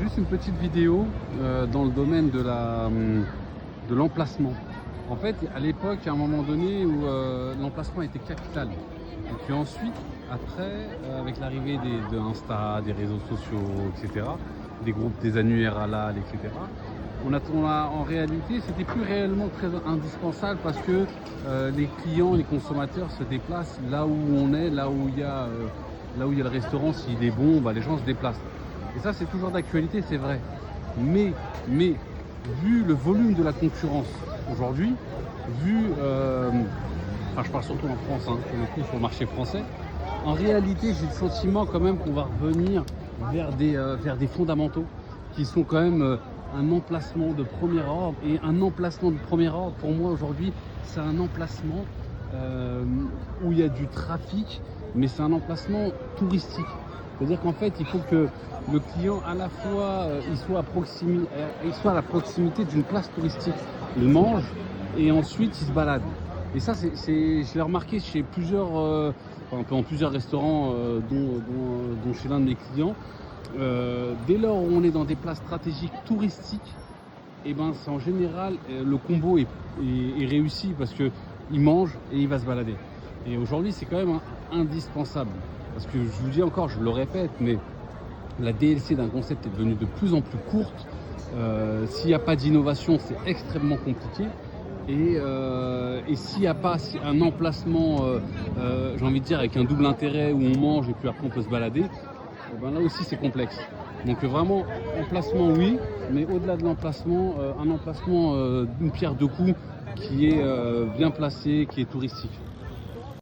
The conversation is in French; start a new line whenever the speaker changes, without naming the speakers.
Juste une petite vidéo dans le domaine de l'emplacement. En fait, à l'époque, il y a un moment donné où l'emplacement était capital. Et puis ensuite, après, avec l'arrivée de Insta, des réseaux sociaux, etc., des groupes, des annuaires halal, etc., en réalité, c'était plus réellement très indispensable parce que les clients, les consommateurs se déplacent là où on est, là où il y a le restaurant. S'il est bon, bah, les gens se déplacent. Et ça, c'est toujours d'actualité, c'est vrai. Mais, vu le volume de la concurrence aujourd'hui, enfin, je parle surtout en France, hein, pour le coup, sur le marché français, en réalité, j'ai le sentiment quand même qu'on va revenir vers des fondamentaux qui sont quand même un emplacement de premier ordre. Et un emplacement de premier ordre, pour moi, aujourd'hui, c'est un emplacement où il y a du trafic, mais c'est un emplacement touristique. C'est-à-dire qu'en fait, il faut que le client, à la fois, il soit à la proximité d'une place touristique. Il mange et ensuite il se balade. Et ça, je l'ai remarqué chez dans plusieurs restaurants, dont chez l'un de mes clients. Dès lors où on est dans des places stratégiques touristiques, et ben, c'est en général, le combo est réussi parce qu'il mange et il va se balader. Et aujourd'hui, c'est quand même indispensable. Parce que je vous dis encore, je le répète, mais la DLC d'un concept est devenue de plus en plus courte. S'il n'y a pas d'innovation, c'est extrêmement compliqué. Et s'il n'y a pas un emplacement, j'ai envie de dire, avec un double intérêt où on mange et puis après on peut se balader, ben là aussi c'est complexe. Donc vraiment, emplacement oui, mais au-delà de l'emplacement, un emplacement d'une pierre deux coups qui est bien placé, qui est touristique.